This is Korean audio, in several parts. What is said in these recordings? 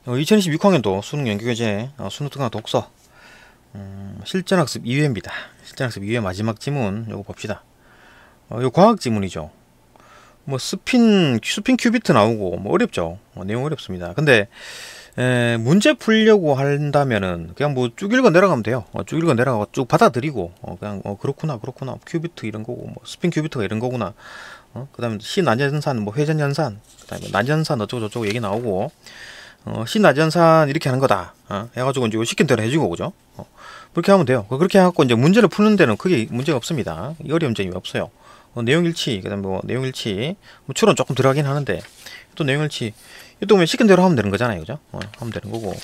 2020 6학년도 수능 연구교재 수능 특강 독서 실전학습 2회입니다. 실전학습 2회 마지막 지문 요거 봅시다. 요 과학 지문이죠. 뭐 스핀 큐비트 나오고 뭐 어렵죠. 내용 어렵습니다. 근데 문제 풀려고 한다면은 그냥 뭐 쭉 읽어 내려가면 돼요. 쭉 읽어 내려가고 쭉 받아들이고 그냥 그렇구나 큐비트 이런 거고 뭐 스핀 큐비트가 이런 거구나. 그다음에 시나전산 뭐 회전연산 그다음에 난전산 어쩌고 저쩌고 얘기 나오고 시나전산 이렇게 하는 거다 해가지고 이제 시킨 대로 해주고 그죠? 그렇게 하면 돼요. 그렇게 해갖고 이제 문제를 푸는 데는 크게 문제가 없습니다. 어려운 점이 없어요. 내용 일치 그다음 뭐 내용 일치 뭐 추론 조금 들어가긴 하는데 또 내용 일치 또 보면 시킨 대로 하면 되는 거잖아요, 그죠? 하면 되는 거고.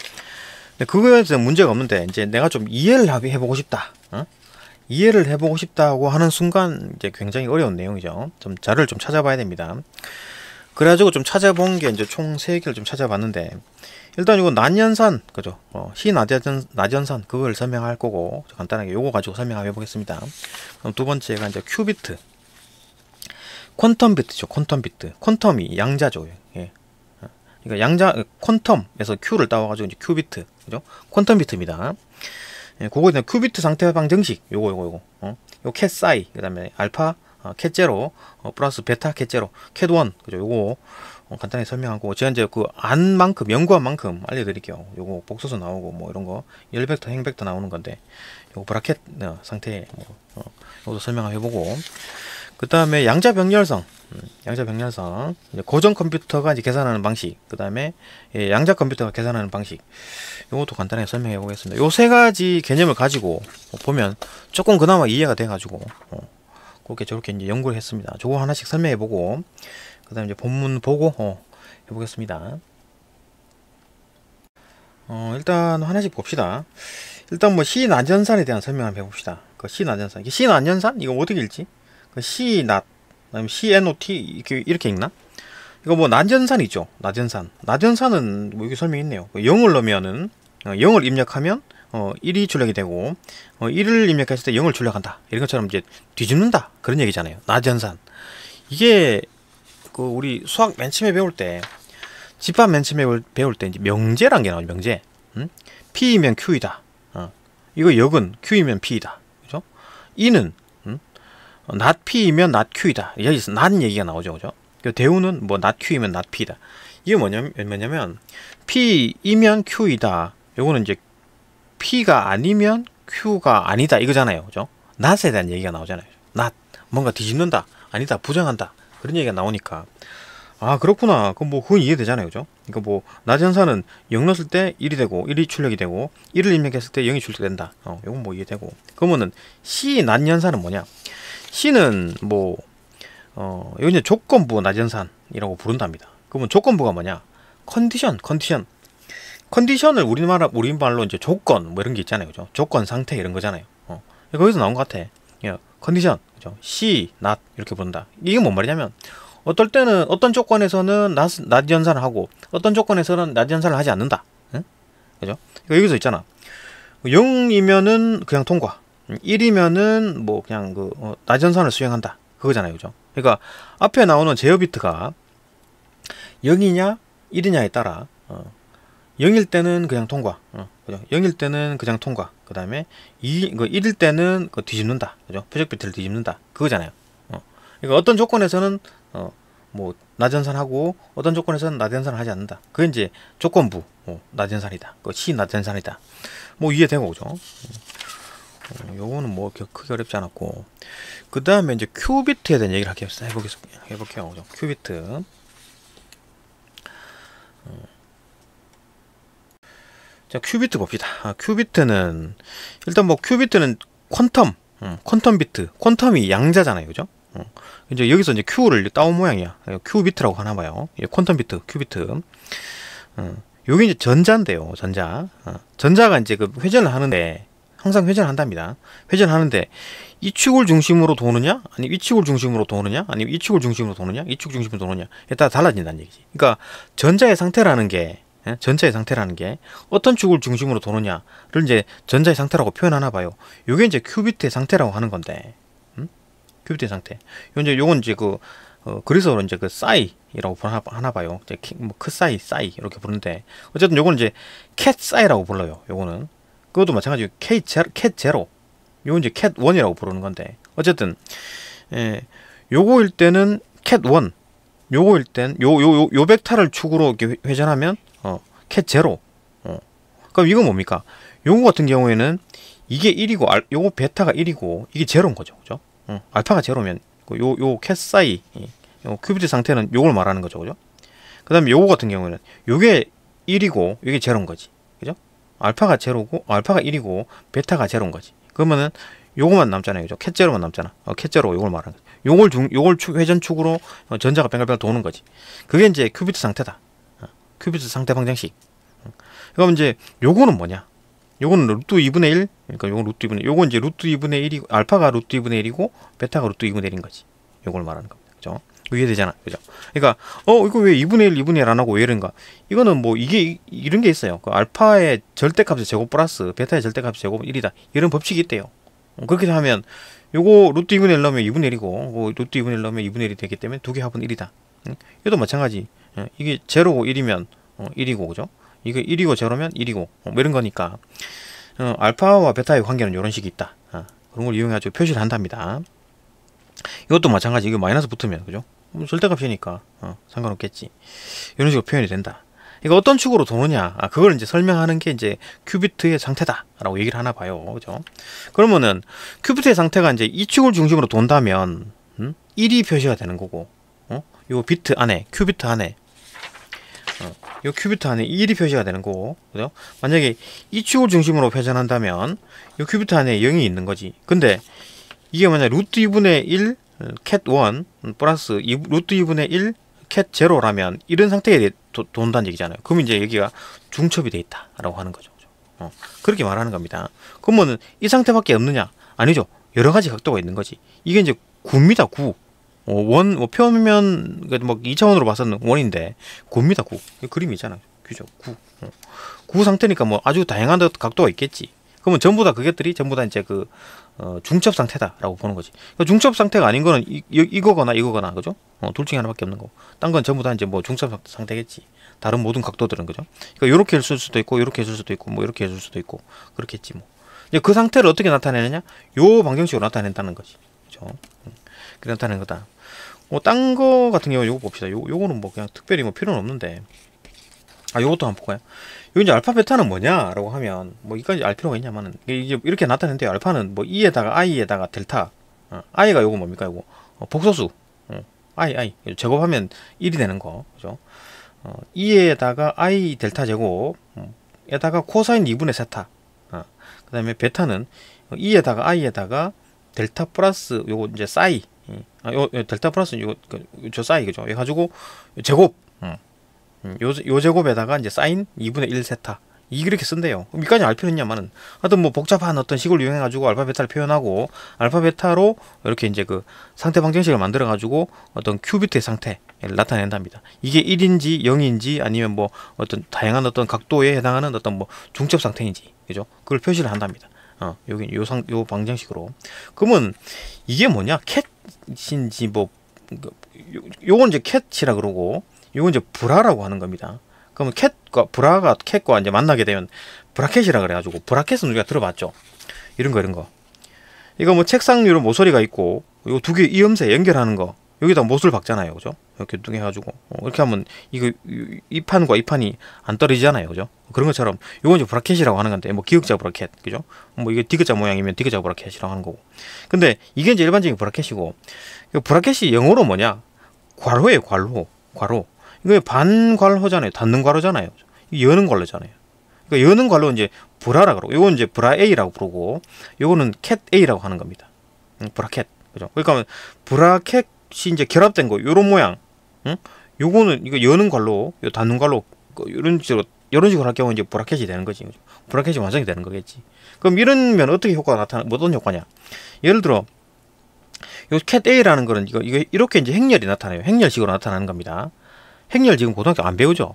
근데 그거에 대해서 문제가 없는데 이제 내가 좀 이해를 해보고 싶다. 이해를 해보고 싶다고 하는 순간 이제 굉장히 어려운 내용이죠. 좀 자료를 좀 찾아봐야 됩니다. 그래가지고 좀 찾아본 게 이제 총 3개를 좀 찾아봤는데 일단 이거 난연산 그죠? 시나전산 그걸 설명할 거고 간단하게 요거 가지고 설명해 보겠습니다. 그럼 두 번째가 이제 큐비트, 퀀텀 비트죠. 퀀텀 비트, 퀀텀이 양자죠. 예. 그러니까 양자 퀀텀에서 Q를 따와가지고 이제 큐비트 그죠? 퀀텀 비트입니다. 예, 그거에 대한 큐비트 상태방 정식 요거 요 캣사이 그다음에 알파 캣제로 플러스 베타 캣제로 캣1 그죠? 요거 간단히 설명하고 제가 이제 그 안만큼 연구한 만큼 알려드릴게요. 요거 복소수 나오고 뭐 이런 거 열벡터 행벡터 나오는 건데 요거 브라켓 상태 뭐 요것도 설명해보고 그 다음에 양자병렬성 고정 컴퓨터가 이제 계산하는 방식 그 다음에 양자 컴퓨터가 계산하는 방식 요것도 간단하게 설명해 보겠습니다. 요 세 가지 개념을 가지고 보면 조금 그나마 이해가 돼 가지고 그렇게 저렇게 이제 연구를 했습니다. 저거 하나씩 설명해 보고 그 다음에 이제 본문 보고 해보겠습니다. 일단 하나씩 봅시다. 일단 뭐 시나전산에 대한 설명 한번 해봅시다. 그 시나전산 이거 어떻게 읽지? 그 시낫 그다음에 CNOT 이렇게 읽나? 이거 뭐 난전산이죠. 나전산은 뭐 여기 설명이 있네요. 0을 넣으면은 0을 입력하면 1이 출력이 되고 1을 입력했을 때 0을 출력한다. 이런 것처럼 이제 뒤집는다. 그런 얘기잖아요. 나전산. 이게 그 우리 수학 맨 처음에 배울 때 집합 맨 처음에 배울 때 이제 명제란 게 나오죠. 명제. P이면 Q이다. 이거 역은 Q이면 P이다. 그죠? 이는 not P이면 not Q이다. 여기서 not 얘기가 나오죠. 그죠? 대우는 뭐 not Q이면 not P다. 이게 뭐냐면 P이면 Q이다. 요거는 이제 P가 아니면 Q가 아니다. 이거잖아요. 그죠? not에 대한 얘기가 나오잖아요. not. 뭔가 뒤집는다. 아니다. 부정한다. 그런 얘기가 나오니까 아 그렇구나. 그럼 뭐 그건 이해되잖아요. 그죠? 그러니까 뭐 나전산은 0 넣었을 때 1이 되고 1이 출력이 되고 1을 입력했을 때 0이 출력된다. 요건 뭐 이해되고 그러면은 시난연산은 뭐냐? C는 뭐 여기 이제 조건부 나전산이라고 부른답니다. 그러면 조건부가 뭐냐? 컨디션을 우리말로 이제 조건 뭐 이런 게 있잖아요. 그죠? 조건 상태 이런 거잖아요. 거기서 나온 것 같아. 컨디션 그죠? C, not 이렇게 부른다. 이게 뭔 말이냐면 어떨 때는 어떤 조건에서는 나전산을 하고 어떤 조건에서는 나전산을 하지 않는다. 응? 그죠? 여기서 있잖아. 0이면은 그냥 통과. 1이면은 뭐 그냥 그 나전산을 수행한다. 그거잖아요. 그죠? 그러니까 앞에 나오는 제어 비트가 0이냐 1이냐에 따라 0일 때는 그냥 통과. 그죠? 0일 때는 그냥 통과. 그 다음에 1일 때는 뒤집는다. 그죠? 표적 비트를 뒤집는다. 그거잖아요. 그러니까 어떤 조건에서는 뭐 나전산하고 어떤 조건에서는 나전산을 하지 않는다. 그게 이제 조건부 나전산이다. 시 나전산이다. 뭐 이해되고 그죠? 요거는 뭐 크게 어렵지 않았고 그 다음에 이제 큐비트에 대한 얘기를 해볼게요. 그죠? 큐비트 자 큐비트 봅시다. 큐비트는 일단 뭐 큐비트는 퀀텀 비트 퀀텀이 양자잖아요. 그죠? 이제 여기서 이제 Q를 따온 모양이야. 큐비트라고 하나봐요. 퀀텀 비트 큐비트 요게 이제 전자인데요. 전자가 이제 그 회전을 하는데 항상 회전을 한답니다. 회전하는데 이 축을 중심으로 도느냐? 아니 이 축을 중심으로 도느냐? 아니 이 축을 중심으로 도느냐? 이 축 중심으로 도느냐에 따라 달라진다는 얘기지. 그러니까 전자의 상태라는 게 어떤 축을 중심으로 도느냐를 이제 전자의 상태라고 표현하나 봐요. 요게 이제 큐비트의 상태라고 하는 건데. 큐비트의 상태. 요건 이제 그 그래서 이제 그 싸이라고 하나 봐요. 이제 뭐 크싸이, 싸이 이렇게 부르는데 어쨌든 요거는 이제 캣 싸이라고 불러요. 요거는 그것도 마찬가지로 캣 제로. 요건 이제 캣 원이라고 부르는 건데 어쨌든 요거일 때는 캣 원. 요거일 땐 요 벡터를 축으로 이렇게 회전하면 캣 제로. 그럼 이건 뭡니까? 요거 같은 경우에는 이게 1이고 요거 베타가 1이고 이게 제로인 거죠. 그죠? 알파가 제로면 요 캣 사이 요 큐비트 상태는 요걸 말하는 거죠. 그죠? 그다음에 요거 같은 경우에는 요게 1이고 요게 제로인 거지. 그죠? 알파가 제로고 알파가 1이고 베타가 제로인 거지. 그러면은 요거만 남잖아요. 그죠? 캣 제로만 남잖아. 캣 제로 요걸 말하는 거지. 요걸 회전축으로 전자가 뱅글뱅글 도는 거지. 그게 이제 큐비트 상태다. 큐비트 상태 방정식. 그럼 이제 요거는 뭐냐? 요거는 루트 2분의 1. 그러니까 요건 루트 2분의 1. 요건 이제 루트 2분의 1이고 알파가 루트 2분의 1이고 베타가 루트 2분의 1인 거지. 요걸 말하는 겁니다. 그죠? 이해되잖아. 그죠? 그러니까 이거 왜 2분의 1, 2분의 1 안 하고 왜 이런가? 이거는 뭐 이게 이런 게 있어요. 그 알파의 절대값의 제곱 플러스 베타의 절대값의 제곱은 1이다. 이런 법칙이 있대요. 그렇게 하면 요거 루트 2분의 1 넣으면 2분의 1이고 루트 2분의 1 넣으면 2분의 1이 되기 때문에 두 개 합은 1이다. 이것도 마찬가지. 이게 제로고 1이면 1이고 그죠? 이거 1이고 제로면 1이고 뭐 이런 거니까 알파와 베타의 관계는 이런 식이 있다. 그런 걸 이용해가지고 표시를 한답니다. 이것도 마찬가지. 이거 마이너스 붙으면 그죠? 절대값이니까 상관없겠지. 이런 식으로 표현이 된다. 이거 어떤 축으로 도느냐? 그걸 이제 설명하는 게 이제 큐비트의 상태다라고 얘기를 하나 봐요. 그죠? 그러면은 큐비트의 상태가 이제 이 축을 중심으로 돈다면 1이 표시가 되는 거고, 요 비트 안에 큐비트 안에 요 큐비트 안에 1이 표시가 되는 거고, 그죠? 만약에 이 축을 중심으로 회전한다면 요 큐비트 안에 0이 있는 거지. 근데 이게 만약 루트 2분의 1 캣 1 플러스 루트 2분의 1 캣 제로라면 이런 상태에 돈다는 얘기잖아요. 그럼 이제 여기가 중첩이 돼 있다라고 하는 거죠. 그렇게 말하는 겁니다. 그러면은 이 상태밖에 없느냐? 아니죠. 여러 가지 각도가 있는 거지. 이게 이제 9입니다. 9. 표면 뭐 2차원으로 봐서는 원인데 9입니다. 9. 그림이 있잖아요. 그죠? 9. 9 상태니까 뭐 아주 다양한 각도가 있겠지. 그러면 전부 다 그것들이 전부 다 이제 그 중첩 상태다라고 보는 거지. 중첩 상태가 아닌 거는 이거거나 이거거나 그죠? 둘 중에 하나밖에 없는 거고. 딴 건 전부 다 이제 뭐 중첩 상태겠지. 다른 모든 각도들은 그죠? 그러니까 이렇게 했을 수도 있고 이렇게 했을 수도 있고 뭐 이렇게 했을 수도 있고 그렇겠지 뭐. 이제 그 상태를 어떻게 나타내느냐? 요 방정식으로 나타낸다는 거지. 그죠? 그렇게 나타내는 거다. 딴 거 같은 경우 요거 봅시다. 요거는 뭐 그냥 특별히 뭐 필요는 없는데. 요것도 한번 볼까요? 요 이제 알파 베타는 뭐냐라고 하면 뭐 이까지 알 필요가 있냐면은 이제 이렇게 나타내는데요. 알파는 뭐 e에다가 i에다가 델타. i가 요거 뭡니까? 요거 복소수. i 제곱하면 1이 되는 거. 그죠? e에다가 i 델타 제곱 에다가 코사인 2분의 세타. 그다음에 베타는 e에다가 i에다가 델타 플러스 요거 이제 사이. 요 델타 플러스 요거 저 사이 그죠? 해 가지고 제곱. 요 제곱에다가 이제 사인 2분의 1 세타. 이렇게 쓴대요. 여기까지 알 필요 있냐면은 하여튼 뭐 복잡한 어떤 식을 이용해 가지고 알파 베타를 표현하고 알파 베타로 이렇게 이제 그 상태 방정식을 만들어 가지고 어떤 큐비트의 상태를 나타낸답니다. 이게 1인지 0인지 아니면 뭐 어떤 다양한 어떤 각도에 해당하는 어떤 뭐 중첩 상태인지 그죠? 그걸 표시를 한답니다. 여기 요 방정식으로. 그러면 이게 뭐냐? 캣인지 뭐 요건 이제 캣이라 그러고 이건 이제 브라라고 하는 겁니다. 그러면 캣과 이제 만나게 되면 브라켓이라 그래가지고 브라켓은 우리가 들어봤죠. 이런 거. 이거 뭐 책상 위로 모서리가 있고 요 두 개 이음새 연결하는 거 여기다 못을 박잖아요, 그죠? 이렇게 두 개 해가지고 이렇게 하면 이거 이 판과 이 판이 안 떨어지잖아요, 그죠? 그런 것처럼 이건 이제 브라켓이라고 하는 건데 뭐 기역자 브라켓, 그죠? 뭐 이게 디귿자 모양이면 디귿자 브라켓이라고 하는 거고. 근데 이게 이제 일반적인 브라켓이고 브라켓이 영어로 뭐냐? 괄호예요, 괄호. 이거 반괄호잖아요. 닫는 괄호잖아요. 여는 괄호잖아요. 그러니까 여는 괄호 이제 브라라 그러고, 요건 이제 브라 A라고 부르고, 요거는 캣 A라고 하는 겁니다. 브라켓. 그죠? 그러니까 브라켓이 이제 결합된 거, 요런 모양. 요거는 이거 여는 괄호, 요 닫는 괄호, 이런 식으로 할 경우 이제 브라켓이 되는 거지. 그죠? 브라켓이 완성이 되는 거겠지. 그럼 이러면 어떻게 효과가 어떤 효과냐? 예를 들어, 요 캣 A라는 거는 이거 이렇게 이제 행렬이 나타나요. 행렬식으로 나타나는 겁니다. 행렬 지금 고등학교 안 배우죠?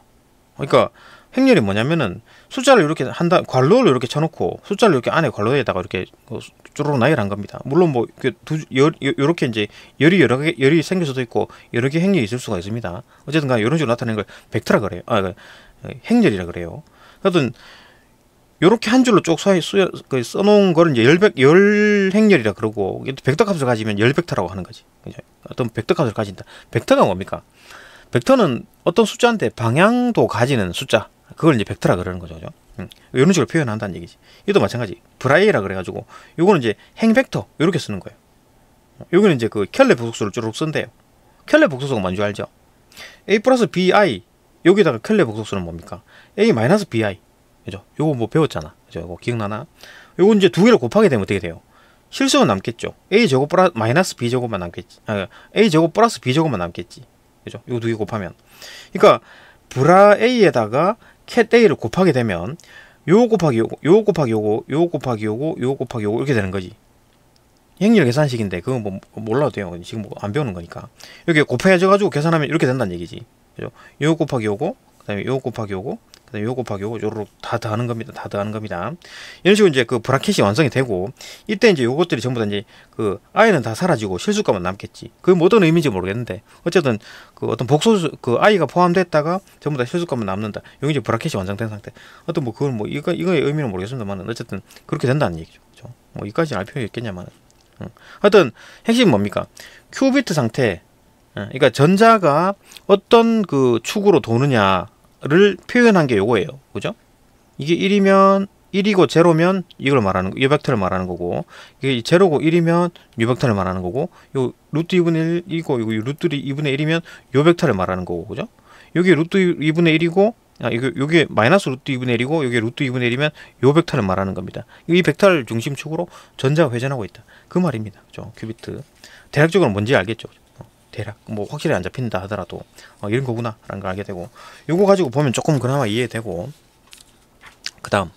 그러니까 행렬이 뭐냐면은 숫자를 이렇게 한다, 괄호를 이렇게 쳐놓고 숫자를 이렇게 안에 괄호에다가 이렇게 쭈루룩 나열한 겁니다. 물론 뭐 이렇게 이제 열이 생길 수도 있고 여러 개 행렬이 있을 수가 있습니다. 어쨌든 간에 이런 식으로 나타내는 걸 벡터라 그래요. 행렬이라 그래요. 하여튼 요렇게 한 줄로 쭉 써놓은 거를 이제 열 행렬이라 그러고, 벡터 값을 가지면 열 벡터라고 하는 거지. 어떤 벡터 값을 가진다. 벡터가 뭡니까? 벡터는 어떤 숫자한테 방향도 가지는 숫자, 그걸 이제 벡터라 그러는 거죠. 그죠? 이런 식으로 표현한다는 얘기지. 이것도 마찬가지. 브라이라 그래가지고 요거는 이제 행벡터 이렇게 쓰는 거예요. 요거는 이제 그 켈레 복소수를 쭉 쓴대요. 켈레 복소수가 뭔지 알죠? a 플러스 bi, 여기다가 켈레 복소수는 뭡니까? a 마이너스 bi. 그죠? 요거 뭐 배웠잖아. 그죠? 이거 기억나나? 요거 이제 두 개를 곱하게 되면 어떻게 돼요? 실수가 남겠죠. a 제곱 플러스 마이너스 b 제곱만 남겠지. a 제곱 플러스 b 제곱만 남겠지. 그죠? 요거 두 개 곱하면. 그러니까 브라 a에다가 캣 a를 곱하게 되면 요거 곱하기 요거, 요거 곱하기 요거, 요거 곱하기 요거, 요거 곱하기 요거 이렇게 되는 거지. 행렬 계산식인데 그거 뭐 몰라도 돼요. 지금 뭐 안 배우는 거니까. 이렇게 곱해져 가지고 계산하면 이렇게 된다는 얘기지. 그죠? 요거 곱하기 요거, 그다음에 요거 곱하기 요거, 그다음에 요거 곱하기 요거, 요로 다 더하는 겁니다. 다 더하는 겁니다. 이런 식으로 이제 그 브라켓이 완성이 되고, 이때 이제 요것들이 전부 다 이제 그 i는 다 사라지고 실수값만 남겠지. 그게 뭐 어떤 의미인지 모르겠는데 어쨌든 그 어떤 복소수 그 i가 포함됐다가 전부 다 실수값만 남는다. 여기 이제 브라켓이 완성된 상태. 어떤 뭐 그걸 뭐 이거의 의미는 모르겠습니다만 어쨌든 그렇게 된다는 얘기죠. 그죠? 뭐 이까지는 알 필요가 있겠냐만. 하여튼 핵심은 뭡니까? 큐비트 상태. 그러니까 전자가 어떤 그 축으로 도느냐를 표현한 게 요거예요. 그죠? 이게 1이면 1이고 제로면 이걸 말하는 요 벡터를 말하는 거고, 이게 제로고 1이면 요 벡터를 말하는 거고, 요 루트 2분의 1이고 요 루트 2분의 1이면 요 벡터를 말하는 거고, 그죠? 여기 루트 2분의 1이고 요게 마이너스 루트 2분의 1이고 요게 루트 2분의 1이면 요 벡터를 말하는 겁니다. 이 벡터를 중심축으로 전자가 회전하고 있다. 그 말입니다. 그죠? 큐비트. 대략적으로 뭔지 알겠죠? 대략 뭐 확실히 안 잡힌다 하더라도 이런 거구나 라는 걸 알게 되고, 요거 가지고 보면 조금 그나마 이해되고, 그 다음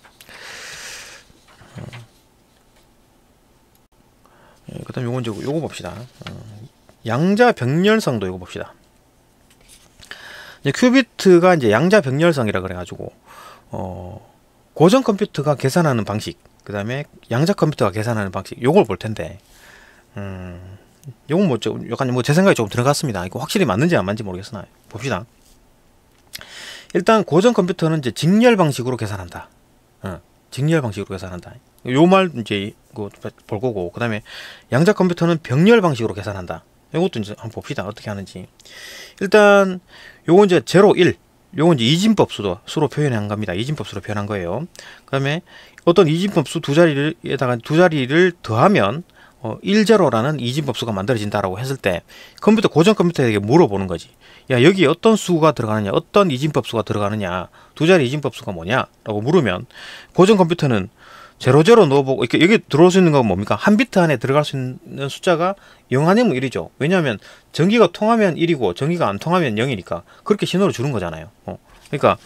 요건 이제 요거 봅시다. 양자 병렬성도 요거 봅시다. 이제 큐비트가 이제 양자 병렬성이라 그래가지고 고전 컴퓨터가 계산하는 방식, 그 다음에 양자 컴퓨터가 계산하는 방식, 요걸 볼 텐데, 요건 뭐 약간 뭐 제 생각이 조금 들어갔습니다. 이거 확실히 맞는지 안 맞는지 모르겠으나 봅시다. 일단 고전 컴퓨터는 이제 직렬 방식으로 계산한다. 직렬 방식으로 계산한다. 요 말 이제 볼 거고, 그 다음에 양자 컴퓨터는 병렬 방식으로 계산한다. 이것도 이제 한번 봅시다. 어떻게 하는지. 일단 요건 이제 0, 1, 요건 이제 이진법수로 표현한 겁니다. 이진법수로 표현한 거예요. 그 다음에 어떤 이진법수 두 자리를 더하면 10라는 이진법수가 만들어진다라고 했을 때, 컴퓨터 고전 컴퓨터에게 물어보는 거지. 야, 여기 어떤 수가 들어가느냐, 어떤 이진법수가 들어가느냐, 두 자리 이진법수가 뭐냐 라고 물으면, 고전 컴퓨터는 00 넣어보고, 이렇게 여기 들어올 수 있는 건 뭡니까? 한 비트 안에 들어갈 수 있는 숫자가 0 아니면 1이죠. 왜냐하면 전기가 통하면 1이고 전기가 안 통하면 0이니까 그렇게 신호를 주는 거잖아요. 그러니까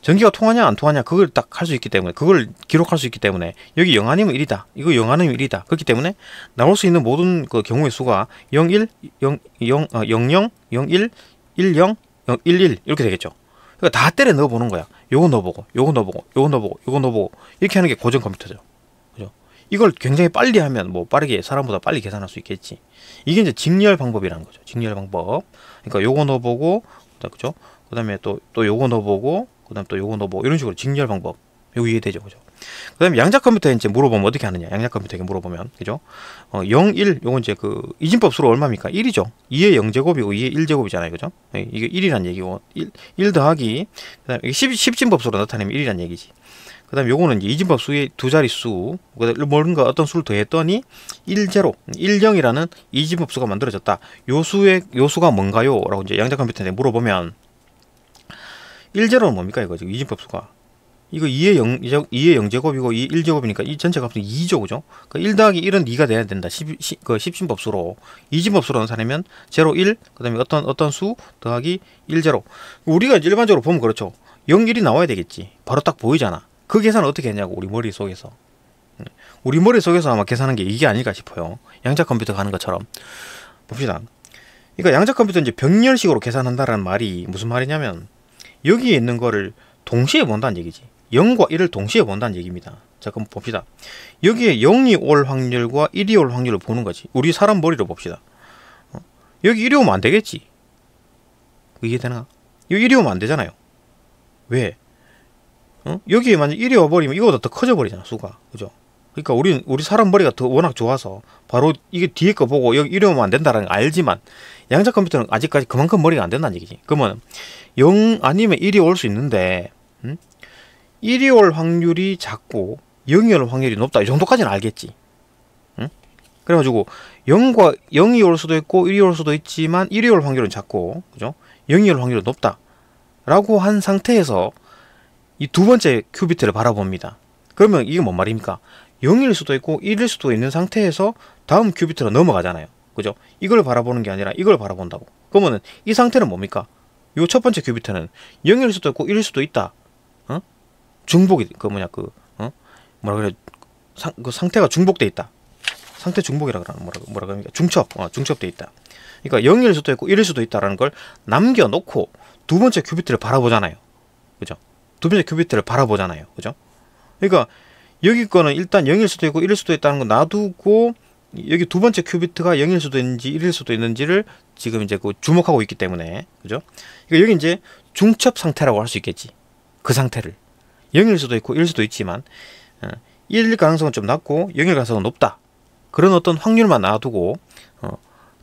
전기가 통하냐 안 통하냐 그걸 딱 할 수 있기 때문에, 그걸 기록할 수 있기 때문에 여기 0 아니면 1이다, 이거 0 아니면 1이다. 그렇기 때문에 나올 수 있는 모든 그 경우의 수가 0, 1, 0, 0, 0, 0, 1, 1, 0, 0, 1, 1 이렇게 되겠죠. 그러니까 다 때려 넣어보는 거야. 요거 넣어보고, 요거 넣어보고, 요거 넣어보고, 요거 넣어보고, 이렇게 하는 게 고전 컴퓨터죠. 그죠? 이걸 굉장히 빨리 하면 뭐 빠르게 사람보다 빨리 계산할 수 있겠지. 이게 이제 직렬 방법이라는 거죠. 직렬 방법. 그러니까 요거 넣어보고, 그죠? 그 다음에 또 요거 넣어보고, 그 다음에 또 요거 넣어보고, 이런 식으로 직렬 방법. 요거 이해되죠. 그죠? 그 다음에 양자 컴퓨터에 이제 물어보면 어떻게 하느냐. 양자 컴퓨터에게 물어보면, 그죠? 0, 1, 요건 이제 그 이진법수로 얼마입니까? 1이죠. 2의 0제곱이고 2의 1제곱이잖아요. 그죠? 이게 1이란 얘기고, 1 더하기, 그 다음에 10진법수로 나타내면 1이란 얘기지. 그 다음에 요거는 이제 이진법수의 두 자릿수, 뭔가 어떤 수를 더했더니 10, 10이라는 이진법수가 만들어졌다. 요 수가 뭔가요? 라고 이제 양자 컴퓨터에 물어보면, 10는 뭡니까? 이거 지금 이진법수가. 이거 2의 0제곱이고 2의 1제곱이니까 이 전체 값은 2죠. 그죠? 그러니까 1 더하기 1은 2가 돼야 된다. 10진법수로. 이진법수로 나타내면 0, 1, 그 다음에 어떤 수 더하기 1, 0. 우리가 일반적으로 보면 그렇죠. 0, 1이 나와야 되겠지. 바로 딱 보이잖아. 그 계산을 어떻게 했냐고, 우리 머릿속에서. 우리 머릿속에서 아마 계산한 게 이게 아닐까 싶어요. 양자 컴퓨터가 하는 것처럼. 봅시다. 그러니까 양자 컴퓨터 이제 병렬식으로 계산한다라는 말이 무슨 말이냐면, 여기에 있는 거를 동시에 본다는 얘기지. 0과 1을 동시에 본다는 얘기입니다. 자, 그럼 봅시다. 여기에 0이 올 확률과 1이 올 확률을 보는 거지. 우리 사람 머리로 봅시다. 여기 1이 오면 안 되겠지. 이해되나? 여기 1이 오면 안 되잖아요. 왜? 여기에 만약 1이 와버리면 이거보다 더 커져버리잖아, 수가. 그죠? 그러니까 우리 사람 머리가 더 워낙 좋아서 바로 이게 뒤에 거 보고 여기 1이 오면 안 된다는 거 알지만 양자 컴퓨터는 아직까지 그만큼 머리가 안 된다는 얘기지. 그러면 0 아니면 1이 올 수 있는데 1이 올 확률이 작고 0이 올 확률이 높다. 이 정도까지는 알겠지. 그래가지고 0이 올 수도 있고 1이 올 수도 있지만 1이 올 확률은 작고, 그죠? 0이 올 확률은 높다 라고 한 상태에서 이 두 번째 큐비트를 바라봅니다. 그러면 이게 뭔 말입니까? 0일 수도 있고 1일 수도 있는 상태에서 다음 큐비트로 넘어가잖아요. 그죠? 이걸 바라보는 게 아니라 이걸 바라본다고. 그러면은 이 상태는 뭡니까? 요 첫 번째 큐비트는 0일 수도 있고 1일 수도 있다. 중복이 뭐라 그래? 그 상태가 중복돼 있다. 상태 중복이라 그러나 뭐라 그럽니까? 중첩돼 있다. 그러니까 0일 수도 있고 1일 수도 있다라는 걸 남겨놓고 두 번째 큐비트를 바라보잖아요. 그죠? 두 번째 큐비트를 바라보잖아요. 그죠? 그러니까 여기 거는 일단 0일 수도 있고 1일 수도 있다는 거 놔두고 여기 두 번째 큐비트가 0일 수도 있는지 1일 수도 있는지를 지금 이제 그 주목하고 있기 때문에, 그죠? 그러니까 여기 이제 중첩 상태라고 할 수 있겠지. 그 상태를 0일 수도 있고 1일 수도 있지만 1일 가능성은 좀 낮고 0일 가능성은 높다. 그런 어떤 확률만 놔두고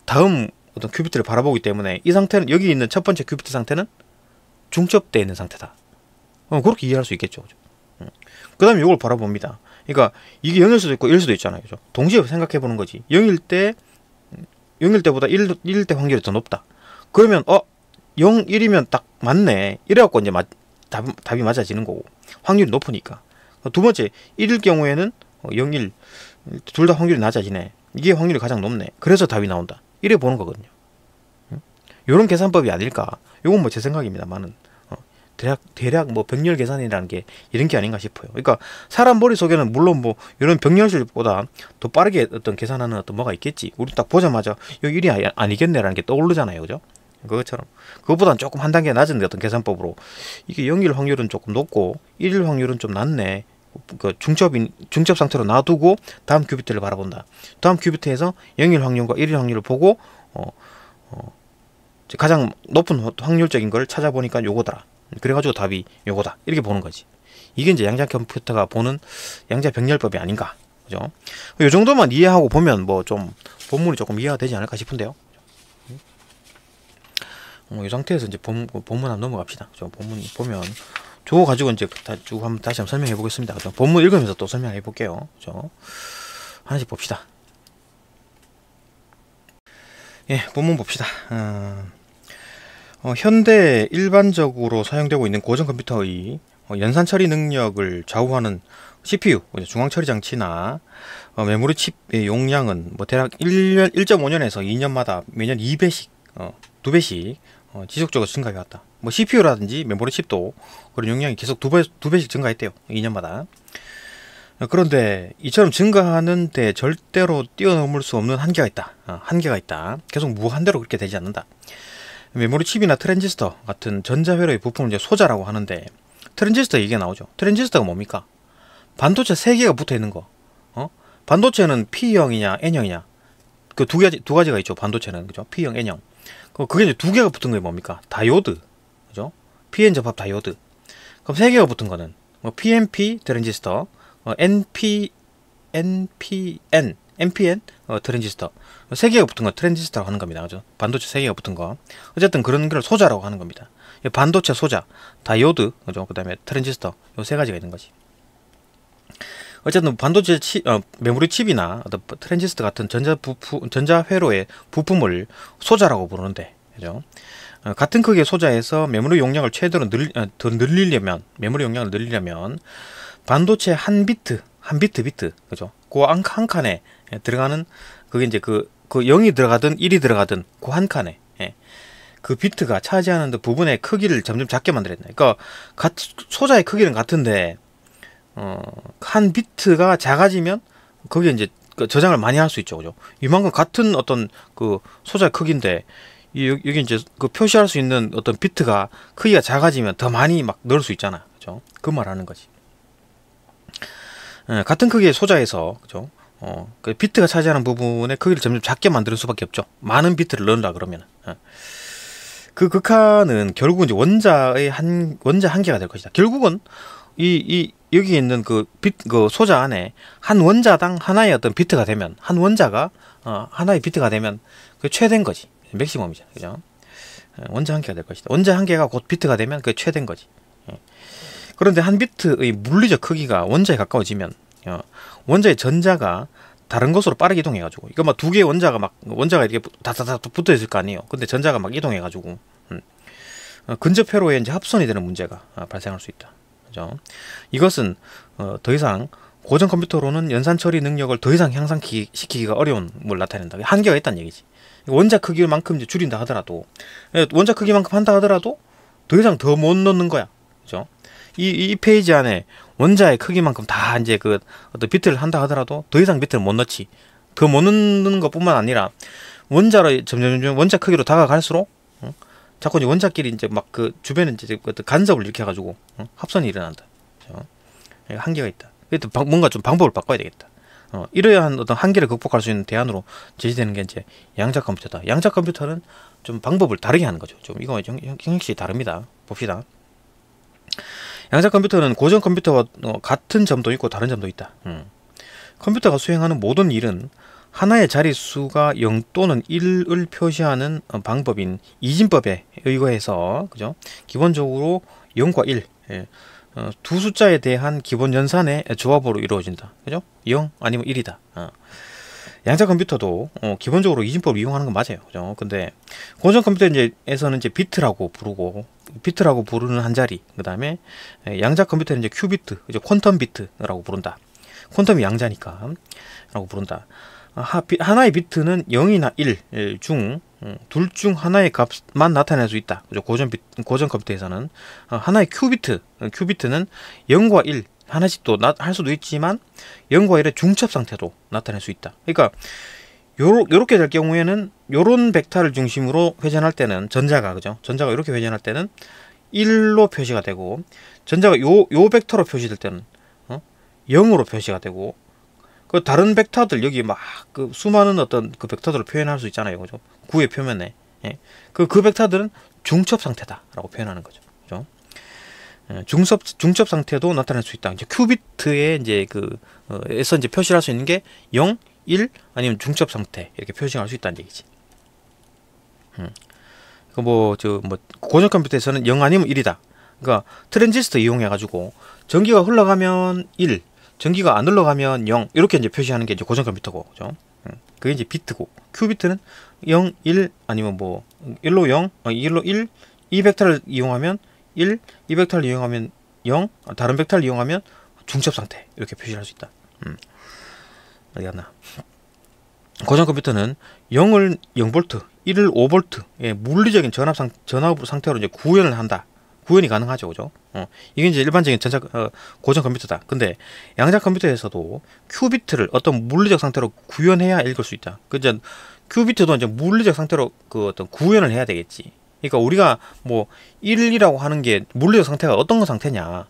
다음 어떤 큐비트를 바라보기 때문에 이 상태는 여기 있는 첫 번째 큐비트 상태는 중첩되어 있는 상태다. 그렇게 이해할 수 있겠죠. 그 다음에 이걸 바라봅니다. 그러니까 이게 0일 수도 있고 1일 수도 있잖아요. 그죠? 동시에 생각해 보는 거지. 0일 때보다 1일 때 확률이 더 높다. 그러면 0, 1이면 딱 맞네. 이래갖고 이제 답이 맞아지는 거고. 확률이 높으니까. 두 번째 1일 경우에는 0, 1 둘 다 확률이 낮아지네. 이게 확률이 가장 높네. 그래서 답이 나온다. 이래 보는 거거든요. 요런 계산법이 아닐까. 요건 뭐 제 생각입니다만은 대략 뭐 병렬 계산이라는 게 이런 게 아닌가 싶어요. 그러니까 사람 머릿속에는 물론 뭐 이런 병렬식보다 더 빠르게 어떤 계산하는 어떤 뭐가 있겠지. 우리 딱 보자마자 여기 일이 아니겠네라는 게 떠오르잖아요. 그죠? 그것처럼 그것보다는 조금 한 단계 낮은 어떤 계산법으로 이게 0일 확률은 조금 높고 1일 확률은 좀 낮네. 그 중첩 상태로 놔두고 다음 큐비트를 바라본다. 다음 큐비트에서 0일 확률과 1일 확률을 보고 가장 높은 확률적인 걸 찾아보니까 요거더라. 그래가지고 답이 요거다. 이렇게 보는 거지. 이게 이제 양자 컴퓨터가 보는 양자 병렬법이 아닌가. 그죠? 요 정도만 이해하고 보면 뭐 좀 본문이 조금 이해가 되지 않을까 싶은데요. 이 상태에서 이제 본문 한번 넘어갑시다. 그죠? 본문 보면 저거 가지고 이제 다시 한번 설명해 보겠습니다. 그죠? 본문 읽으면서 또 설명해 볼게요. 그죠? 하나씩 봅시다. 예, 본문 봅시다. 현대 일반적으로 사용되고 있는 고전 컴퓨터의 연산 처리 능력을 좌우하는 CPU, 중앙 처리 장치나 메모리 칩의 용량은 뭐 대략 1.5년에서 2년마다 매년 2배씩, 2배씩 지속적으로 증가해 왔다. 뭐 CPU라든지 메모리 칩도 그런 용량이 계속 2배씩 증가했대요. 2년마다. 그런데 이처럼 증가하는데 절대로 뛰어넘을 수 없는 한계가 있다. 한계가 있다. 계속 무한대로 그렇게 되지 않는다. 메모리 칩이나 트랜지스터 같은 전자회로의 부품을 이제 소자라고 하는데, 트랜지스터 얘기가 나오죠. 트랜지스터가 뭡니까? 반도체 3개가 붙어 있는 거. 반도체는 P형이냐 N형이냐, 그 두 가지가 있죠. 반도체는, 그죠? P형, N형. 그게 이제 2개가 붙은 게 뭡니까? 다이오드, 그죠? PN 접합 다이오드. 그럼 3개가 붙은 거는 뭐 PNP 트랜지스터, NPN 트랜지스터. 3개가 붙은 거 트랜지스터라고 하는 겁니다. 그죠? 반도체 3개가 붙은 거. 어쨌든 그런 걸 소자라고 하는 겁니다. 반도체 소자, 다이오드, 그죠? 그 다음에 트랜지스터. 요 3가지가 있는 거지. 어쨌든 반도체 메모리 칩이나 어떤 트랜지스터 같은 전자회로의 부품을 소자라고 부르는데, 그죠? 같은 크기의 소자에서 메모리 용량을 최대로 더 늘리려면, 메모리 용량을 늘리려면 반도체 한 비트, 그죠? 그 한 칸에 들어가는, 그게 이제 그 0이 들어가든 1이 들어가든 그 한 칸에, 그 비트가 차지하는 부분의 크기를 점점 작게 만들어야 된다. 그러니까 소자의 크기는 같은데 한 비트가 작아지면 거기에 이제 저장을 많이 할 수 있죠. 그죠? 이만큼 같은 어떤 그 소자의 크기인데 여기 이제 그 표시할 수 있는 어떤 비트가 크기가 작아지면 더 많이 막 넣을 수 있잖아. 그죠? 그죠? 그 말하는 거지. 같은 크기의 소자에서, 그죠? 그 비트가 차지하는 부분의 크기를 점점 작게 만드는 수밖에 없죠. 많은 비트를 넣는다 그러면. 그 극한은 결국은 이제 원자 한계가 될 것이다. 결국은 여기 있는 그 소자 안에 한 원자당 하나의 어떤 비트가 되면, 한 원자가 하나의 비트가 되면 그 최대인 거지. 맥시멈이죠. 그죠? 원자 한계가 될 것이다. 원자 한계가 곧 비트가 되면 그게 최대인 거지. 그런데 한 비트의 물리적 크기가 원자에 가까워지면 원자의 전자가 다른 곳으로 빠르게 이동해가지고, 이거 막 두 개의 원자가 이렇게 다다다 붙어 있을 거 아니에요. 근데 전자가 막 이동해가지고 근접 회로에 이제 합선이 되는 문제가 발생할 수 있다. 그죠? 이것은 더 이상 고전 컴퓨터로는 연산 처리 능력을 더 이상 향상시키기가 어려운 걸 나타낸다. 한계가 있다는 얘기지. 원자 크기만큼 이제 줄인다 하더라도, 원자 크기만큼 한다 하더라도 더 이상 더 못 넣는 거야. 그죠? 이 페이지 안에 원자의 크기만큼 다 이제 그 어떤 비트를 한다 하더라도 더 이상 비트를 못 넣지. 더 못 넣는 것뿐만 아니라 원자로 점점 원자 크기로 다가갈수록 자꾸 이제 원자끼리 이제 막 그 주변에 이제 어떤 간섭을 일으켜가지고 합선이 일어난다. 그죠? 한계가 있다. 그래도 뭔가 좀 방법을 바꿔야 되겠다. 이러한 어떤 한계를 극복할 수 있는 대안으로 제시되는 게 이제 양자 컴퓨터다. 양자 컴퓨터는 좀 방법을 다르게 하는 거죠. 좀 이거 형식이 다릅니다. 봅시다. 양자 컴퓨터는 고전 컴퓨터와 같은 점도 있고 다른 점도 있다. 컴퓨터가 수행하는 모든 일은 하나의 자릿수가 0 또는 1을 표시하는 방법인 이진법에 의거해서, 그죠? 기본적으로 0과 1, 두 숫자에 대한 기본 연산의 조합으로 이루어진다. 그죠? 0 아니면 1이다. 양자 컴퓨터도 기본적으로 이진법을 이용하는 건 맞아요. 그죠? 근데 고전 컴퓨터에서는 이제 비트라고 부르는 한 자리, 그 다음에 양자 컴퓨터는 이제 큐비트, 이제 퀀텀 비트라고 부른다. 퀀텀이 양자니까 라고 부른다. 하나의 비트는 0이나 1 중 둘 중 하나의 값만 나타낼 수 있다. 그죠? 고전 컴퓨터에서는 하나의 큐비트는 0과 1 하나씩 또 할 수도 있지만 0과 1의 중첩 상태도 나타낼 수 있다. 그러니까 요렇게 될 경우에는 요런 벡터를 중심으로 회전할 때는 전자가 이렇게 회전할 때는 1로 표시가 되고, 전자가 요 벡터로 표시될 때는 0으로 표시가 되고, 그 다른 벡터들 여기 막 그 수많은 어떤 그 벡터들을 표현할 수 있잖아요. 그죠? 구의 표면에. 그 벡터들은 중첩 상태다라고 표현하는 거죠. 그죠? 중첩 상태도 나타낼 수 있다. 이제 큐비트에 이제 에서 이제 표시할 수 있는 게 0, 1 아니면 중첩 상태 이렇게 표시할 수 있다는 얘기지. 고전 컴퓨터에서는 0 아니면 1이다. 그러니까 트랜지스터 이용해 가지고 전기가 흘러가면 1, 전기가 안 흘러가면 0 이렇게 이제 표시하는 게 이제 고전 컴퓨터고, 그죠? 그게 이제 비트고, 큐비트는 0, 1 아니면 1로 0, 1로 1, 이 벡터를 이용하면 1, 이 벡터를 이용하면 0, 다른 벡터를 이용하면 중첩 상태 이렇게 표시할 수 있다. 어디 갔나? 고전 컴퓨터는 0을 0V, 1을 5V의 물리적인 전압 상태로 이제 구현이 가능하죠. 그죠? 이게 이제 일반적인 고전 컴퓨터다. 근데 양자 컴퓨터에서도 큐비트를 어떤 물리적 상태로 구현해야 읽을 수 있다. 그죠? 큐비트도 이제 물리적 상태로 어떤 구현을 해야 되겠지. 그러니까 우리가 1이라고 하는 게 물리적 상태가 어떤 상태냐,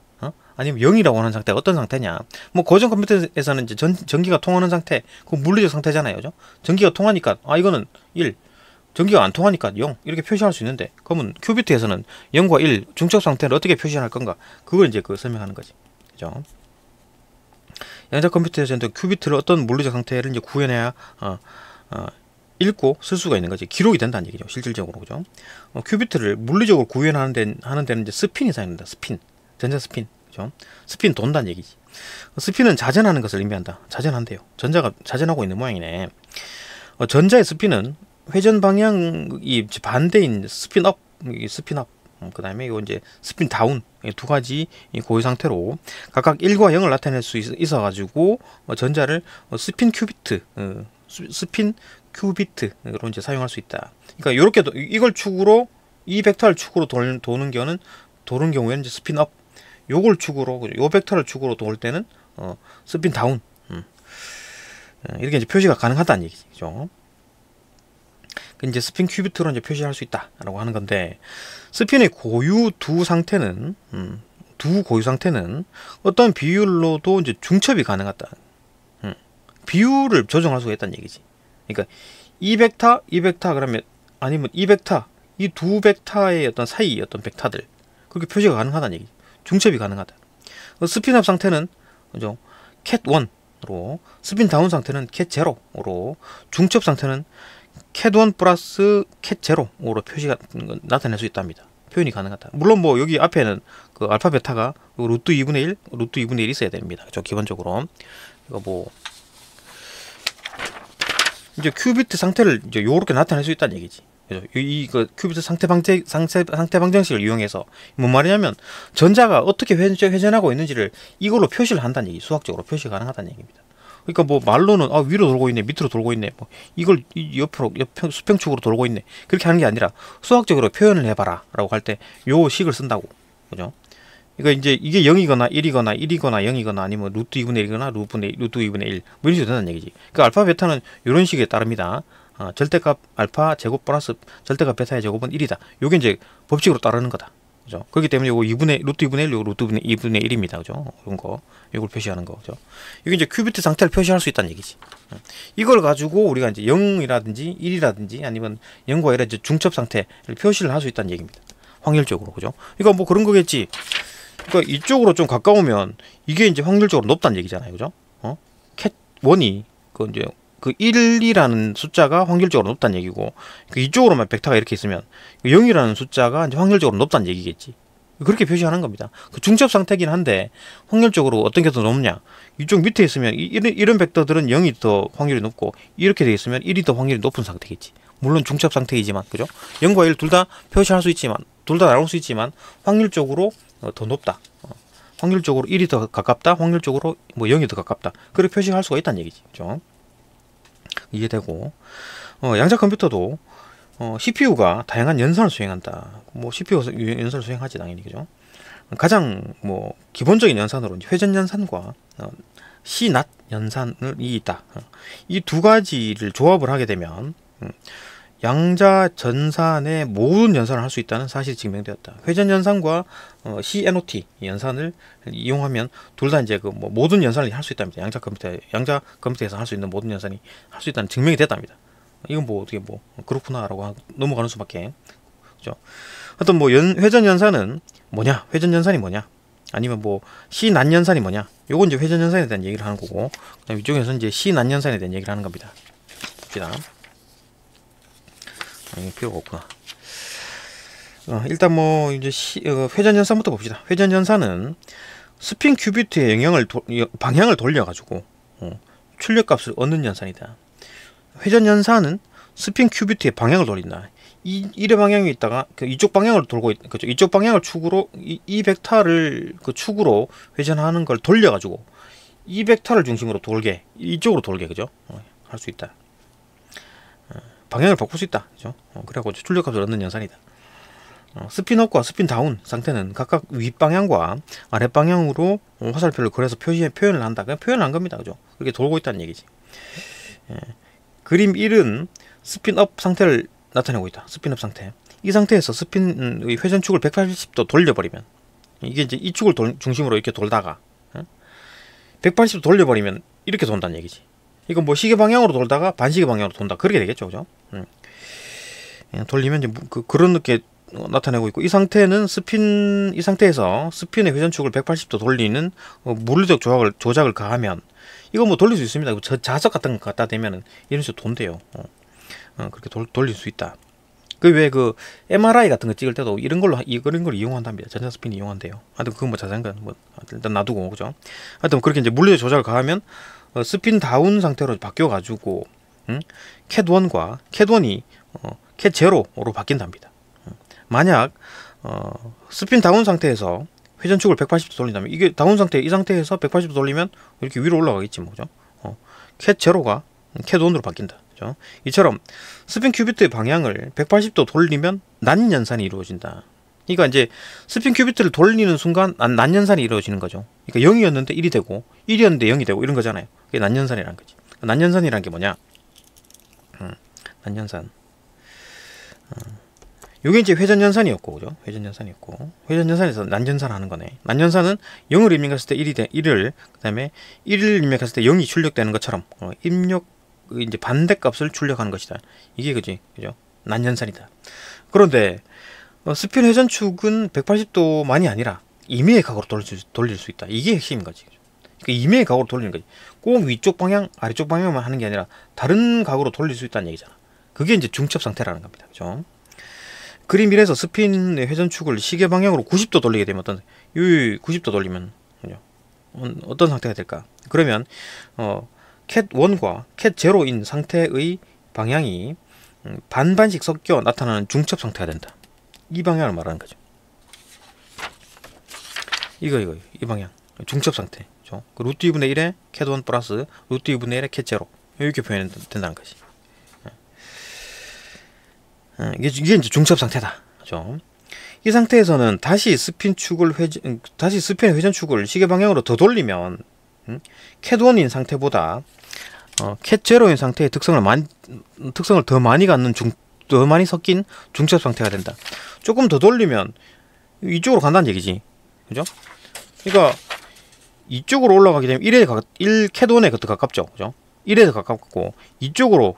아니면 0이라고 하는 상태가 어떤 상태냐. 고전 컴퓨터에서는 이제 전기가 통하는 상태, 그 물리적 상태잖아요. 그죠? 전기가 통하니까, 이거는 1. 전기가 안 통하니까 0 이렇게 표시할 수 있는데, 그러면 큐비트에서는 0과 1 중첩 상태를 어떻게 표시할 건가, 그걸 이제 설명하는 거지. 그죠? 양자 컴퓨터에서는 큐비트를 어떤 물리적 상태를 이제 구현해야 읽고 쓸 수가 있는 거지. 기록이 된다는 얘기죠. 실질적으로. 그죠? 큐비트를 물리적으로 구현하는 데는 이제 스핀이 사용된다. 전자 스핀. 그죠? 스핀 돈다는 얘기지. 스핀은 자전하는 것을 의미한다. 자전한대요. 전자가 자전하고 있는 모양이네. 전자의 스핀은 회전 방향이 반대인 스핀업, 그 다음에 이거 이제 스핀 다운, 두 가지 고유 상태로 각각 1과 0을 나타낼 수 있어가지고 전자를 스핀 큐비트로 이제 사용할 수 있다. 그러니까 이렇게 이걸 축으로, 이 벡터를 축으로 도는 경우에는 이제 스핀업, 요걸 축으로, 요 벡터를 축으로 돌 때는 스핀 다운, 이렇게 이제 표시가 가능하다는 얘기죠. 그죠? 이제 스핀 큐비트로 이제 표시할 수 있다라고 하는 건데, 스핀의 고유 두 상태는 두 고유 상태는 어떤 비율로도 이제 중첩이 가능하다. 비율을 조정할 수가 있다는 얘기지. 그러니까 2벡터, 2벡터 그러면 아니면 2벡터 이 두 벡터의 어떤 사이 어떤 벡터들 그렇게 표시가 가능하다는 얘기지. 중첩이 가능하다. 스핀업 상태는 그죠? cat1으로 스핀 다운 상태는 cat0으로 중첩 상태는 cat1 플러스 cat0으로 표시가 나타낼 수 있답니다. 표현이 가능하다. 물론 뭐 여기 앞에는 그 알파 베타가 루트 2분의 1, 루트 2분의 1 있어야 됩니다. 그죠? 기본적으로 이거 뭐 이제 큐비트 상태를 이제 요렇게 나타낼 수 있다는 얘기지. 그죠? 그 큐비트 상태 방정식을 이용해서 뭔 말이냐면 전자가 어떻게 회전하고 있는지를 이걸로 표시를 한다는 얘기. 수학적으로 표시 가능하다는 얘기입니다. 그러니까 뭐 말로는 위로 돌고 있네, 밑으로 돌고 있네, 뭐 이걸 옆으로 수평축으로 돌고 있네 그렇게 하는 게 아니라 수학적으로 표현을 해봐라라고 할 때 요 식을 쓴다고. 그죠? 그러니까 이제 이게 0이거나 1이거나 1이거나 0이거나 아니면 루트 2분의 1이거나 루트 2분의 1 뭐 이런 식으로 된다는 얘기지. 그러니까 알파 베타는 이런 식에 따릅니다. 절대값 알파 제곱 플러스 절대값 베타의 제곱은 1이다. 요게 이제 법칙으로 따르는 거다. 그죠? 그렇기 때문에 요거 2분의 루트 2분의 1, 요거 루트 2분의 1입니다. 그죠? 이런 거. 이걸 표시하는 거죠. 이게 이제 큐비트 상태를 표시할 수 있다는 얘기지. 이걸 가지고 우리가 이제 0이라든지 1이라든지 아니면 0과 1의 중첩 상태를 표시를 할 수 있다는 얘기입니다. 확률적으로. 그죠? 그러니까 뭐 그런 거겠지. 그러니까 이쪽으로 좀 가까우면 이게 이제 확률적으로 높다는 얘기잖아요. 그죠? cat1이 그 이제 그 1이라는 숫자가 확률적으로 높다는 얘기고 그 이쪽으로만 벡터가 이렇게 있으면 0이라는 숫자가 이제 확률적으로 높다는 얘기겠지. 그렇게 표시하는 겁니다. 그 중첩 상태긴 한데 확률적으로 어떤 게 더 높냐? 이쪽 밑에 있으면 이런 벡터들은 0이 더 확률이 높고 이렇게 되어 있으면 1이 더 확률이 높은 상태겠지. 물론 중첩 상태이지만 그죠? 0과 1 둘 다 표시할 수 있지만 둘 다 나올 수 있지만 확률적으로 더 높다. 확률적으로 1이 더 가깝다. 확률적으로 뭐 0이 더 가깝다. 그렇게 표시할 수가 있다는 얘기지. 그죠? 이해되고 양자 컴퓨터도 CPU가 다양한 연산을 수행한다. 뭐 CPU가 연산을 수행하지 당연히. 그죠? 가장 뭐 기본적인 연산으로 회전 연산과 CNAT 연산이 있다. 이 두 가지를 조합을 하게 되면 양자 전산의 모든 연산을 할 수 있다는 사실이 증명되었다. 회전 연산과 CNOT 연산을 이용하면 둘 다 이제 그 뭐 모든 연산을 할 수 있답니다. 양자 컴퓨터에서 할 수 있는 모든 연산이 할 수 있다는 증명이 됐답니다. 이건 뭐 어떻게 뭐 그렇구나라고 넘어가는 수밖에. 그죠? 하여튼 뭐 회전 연산은 뭐냐? 회전 연산이 뭐냐? 아니면 뭐 CNAT 연산이 뭐냐? 요건 이제 회전 연산에 대한 얘기를 하는 거고, 그다음 이쪽에서 이제 CNAT 연산에 대한 얘기를 하는 겁니다. 봅시다. 이게 필요가 없구나. 일단 뭐 이제 회전 연산부터 봅시다. 회전 연산은 스핀 큐비트의 방향을 돌려가지고 출력값을 얻는 연산이다. 회전 연산은 스핀 큐비트의 방향을 돌린다. 이래 방향이 있다가 이쪽 방향을 돌고 그죠? 이쪽 방향을 축으로 이 벡터를 그 축으로 회전하는 걸 돌려가지고 이 벡터를 중심으로 돌게 이쪽으로 돌게 그죠? 할 수 있다. 방향을 바꿀 수 있다. 그죠? 그래갖고 출력값을 얻는 연산이다. 스핀업과 스핀다운 상태는 각각 윗방향과 아랫방향으로 화살표를 그려서 표현을 한다. 그냥 표현을 한 겁니다. 그죠? 그렇게 돌고 있다는 얘기지. 그림 1은 스핀업 상태를 나타내고 있다. 스핀업 상태. 이 상태에서 스핀의 회전축을 180도 돌려버리면 이게 이제 이 축을 중심으로 이렇게 돌다가 180도 돌려버리면 이렇게 돈다는 얘기지. 이건 뭐 시계 방향으로 돌다가 반시계 방향으로 돈다. 그렇게 되겠죠. 그죠? 돌리면 이제 그런 느낌 나타내고 있고, 이 상태에서 스핀의 회전축을 180도 돌리는 물리적 조작을 가하면 이거 뭐 돌릴 수 있습니다. 자석 같은 거 갖다 대면은 이런 식으로 돈대요. 그렇게 돌릴 수 있다. 왜 그 MRI 같은 거 찍을 때도 이런 걸 이용한답니다. 전자스핀 이용한대요. 하여튼 그건 뭐 자세한 건 뭐 일단 놔두고 그죠. 하여튼 그렇게 이제 물리적 조작을 가하면 스핀 다운 상태로 바뀌어 가지고 cat1과 cat1이 cat0로 바뀐답니다. 만약 스핀 다운 상태에서 회전축을 180도 돌린다면 이게 다운 상태 이 상태에서 180도 돌리면 이렇게 위로 올라가겠지 뭐 그죠? cat0가 cat1으로 바뀐다. 그죠? 이처럼 스핀 큐비트의 방향을 180도 돌리면 난 연산이 이루어진다. 그러니까 이제 스핀 큐비트를 돌리는 순간 난 연산이 이루어지는 거죠. 그러니까 0이었는데 1이 되고 1이었는데 0이 되고 이런 거잖아요. 그게 난 연산이라는 거지. 난 연산이라는 게 뭐냐? 난 연산. 요게 이제 회전연산이었고, 그죠? 회전연산이었고, 회전연산에서 난전산을 하는 거네. 난전산은 0을 입력했을 때 1을, 그 다음에 1을 입력했을 때 0이 출력되는 것처럼, 입력, 이제 반대값을 출력하는 것이다. 이게 그지? 그죠? 난전산이다. 그런데, 스피너 회전축은 180도만이 아니라 임의의 각으로 돌릴 수 있다. 이게 핵심인 거지. 그러니까 임의의 각으로 돌리는 거지. 꼭 위쪽 방향, 아래쪽 방향만 하는 게 아니라 다른 각으로 돌릴 수 있다는 얘기잖아. 그게 이제 중첩 상태라는 겁니다. 그죠? 그림 1에서 스핀의 회전축을 시계 방향으로 90도 돌리게 되면 90도 돌리면 어떤 상태가 될까? 그러면 캣 1과 캣 0인 상태의 방향이 반반씩 섞여 나타나는 중첩 상태가 된다. 이 방향을 말하는 거죠. 이 방향 중첩 상태. 그렇죠? 그 루트 2분의 1에 캣 1 플러스 루트 2분의 1에 캣 0 이렇게 표현된다는 것이. 이게 이제 중첩 상태다. 그죠? 이 상태에서는 다시 스핀의 회전축을 시계 방향으로 더 돌리면 캣 1인 상태보다 캣 0인 상태의 특성을 더 많이 갖는 더 많이 섞인 중첩 상태가 된다. 조금 더 돌리면 이쪽으로 간다는 얘기지. 그죠? 그러니까 이쪽으로 올라가게 되면 1캣 1에 더 가깝죠. 그죠? 1에 더 가깝고 이쪽으로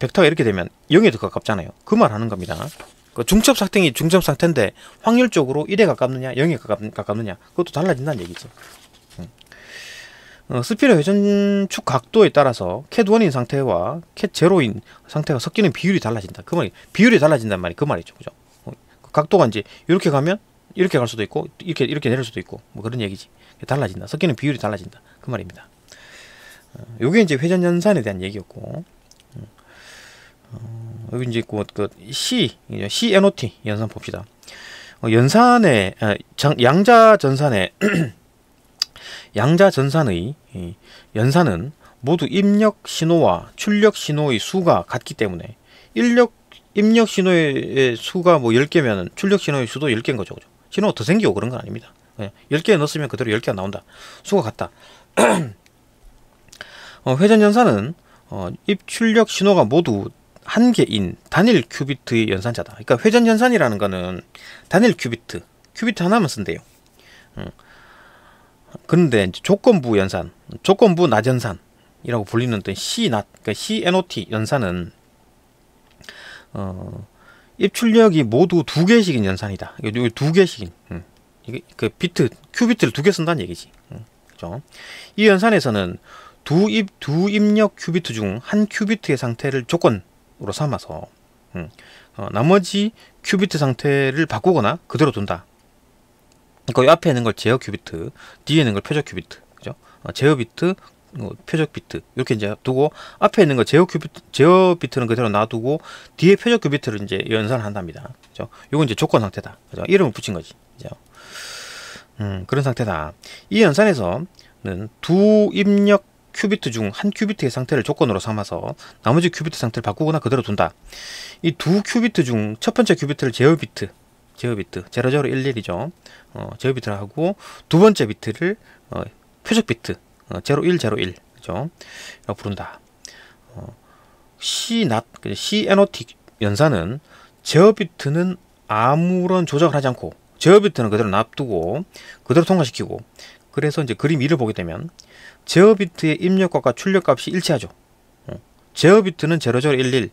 벡터가 이렇게 되면 0에 더 가깝잖아요. 그 말 하는 겁니다. 그 중첩 상태인데 확률적으로 1에 가깝느냐 0에 가깝느냐 그것도 달라진다는 얘기지. 스피너 회전축 각도에 따라서 캣 1인 상태와 캣 0인 상태가 섞이는 비율이 달라진다. 그 말이 비율이 달라진다는 말이 그 말이죠. 그죠? 각도가 이제 이렇게 가면 이렇게 갈 수도 있고 이렇게 내릴 수도 있고 뭐 그런 얘기지. 달라진다. 섞이는 비율이 달라진다. 그 말입니다. 요게 이제 회전연산에 대한 얘기였고 여기 이제 그 CNOT 연산 봅시다. 연산의 양자전산의 연산은 모두 입력 신호와 출력 신호의 수가 같기 때문에 입력 신호의 수가 뭐 10개면 출력 신호의 수도 10개인 거죠. 그죠? 신호가 더 생기고 그런 건 아닙니다. 10개 넣었으면 그대로 10개가 나온다. 수가 같다. 회전연산은 입출력 신호가 모두 한 개인 단일 큐비트의 연산자다. 그러니까 회전연산이라는 거는 단일 큐비트 하나만 쓴대요. 그런데 조건부 연산, 조건부 나전산이라고 불리는 어떤 그러니까 CNOT 연산은 입출력이 모두 2개씩인 연산이다. 이거 2개씩인. 이게 그 큐비트를 2개 쓴다는 얘기지. 그죠? 이 연산에서는 두 입력 큐비트 중 한 큐비트의 상태를 조건으로 삼아서 나머지 큐비트 상태를 바꾸거나 그대로 둔다. 그러니까 앞에 있는 걸 제어 큐비트, 뒤에 있는 걸 표적 큐비트, 그죠? 제어 비트, 표적 비트 이렇게 이제 두고 앞에 있는 거 제어 비트는 그대로 놔두고 뒤에 표적 큐비트를 이제 연산을 한답니다. 그죠? 요건 이제 조건 상태다. 그죠? 이름을 붙인 거지. 그죠? 그런 상태다. 이 연산에서는 두 입력 큐비트 중 한 큐비트의 상태를 조건으로 삼아서 나머지 큐비트 상태를 바꾸거나 그대로 둔다. 이 두 큐비트 중 첫 번째 큐비트를 제어 비트 0011이죠. 제어 비트를 하고 두 번째 비트를 표적 비트 0101 그죠? 라고 부른다. CNOT 연산은 제어 비트는 아무런 조작을 하지 않고 제어 비트는 그대로 놔두고 그대로 통과시키고 그래서 이제 그림 2를 보게 되면 제어 비트의 입력값과 출력값이 일치하죠. 제어 비트는 0011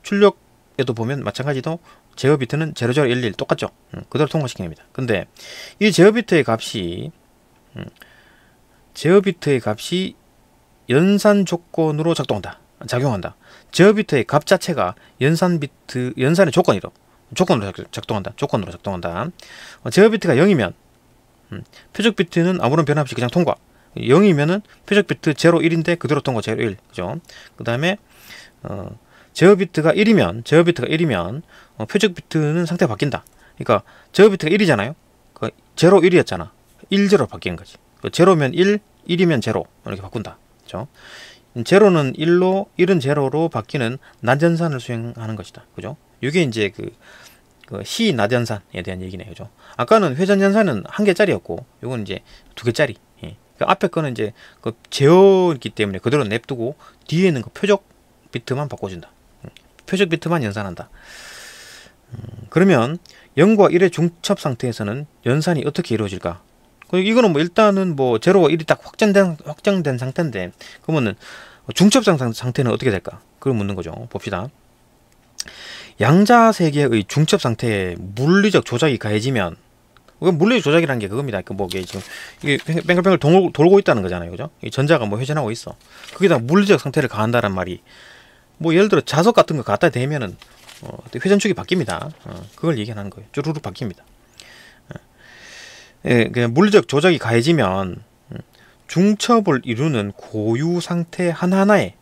출력에도 보면 마찬가지도 제어 비트는 0011 똑같죠. 그대로 통과시킵니다. 근데 이 제어 비트의 값이 연산 조건으로 작용한다. 제어 비트의 값 자체가 연산의 조건으로 작동한다. 제어 비트가 0이면 표적 비트는 아무런 변화 없이 그냥 통과. 0이면은 표적 비트 01인데 그대로 통과 01. 그죠? 그 다음에 제어 비트가 1이면 표적 비트는 상태가 바뀐다. 그러니까 제어 비트가 1이잖아요. 0, 1이었잖아. 1, 0로 바뀌는 거지. 0면 1, 1이면 0 이렇게 바꾼다. 그죠? 0는 1로 1은 0로 바뀌는 나전산을 수행하는 것이다. 그죠? 이게 이제 그 시 나전산에 대한 얘기네요. 그죠? 아까는 회전연산은 1개짜리였고 요건 이제 2개짜리. 예. 그 앞에 거는 이제 그 제어이기 때문에 그대로 냅두고 뒤에 있는 그 표적 비트만 바꿔준다. 표적 비트만 연산한다. 그러면 0과 1의 중첩 상태에서는 연산이 어떻게 이루어질까? 이거는 뭐 일단은 뭐 0와 1이 딱 확정된 상태인데, 그러면은 중첩 상태는 어떻게 될까? 그걸 묻는 거죠. 봅시다. 양자 세계의 중첩 상태에 물리적 조작이 가해지면, 물리적 조작이라는 게 그겁니다. 이게 지금 이게 뱅글뱅글 돌고 있다는 거잖아요, 그죠? 이 전자가 뭐 회전하고 있어. 거기다 물리적 상태를 가한다는 말이, 뭐 예를 들어 자석 같은 거 갖다 대면은 회전축이 바뀝니다. 그걸 얘기하는 거예요. 쭈루룩 바뀝니다. 물리적 조작이 가해지면 중첩을 이루는 고유 상태 하나하나에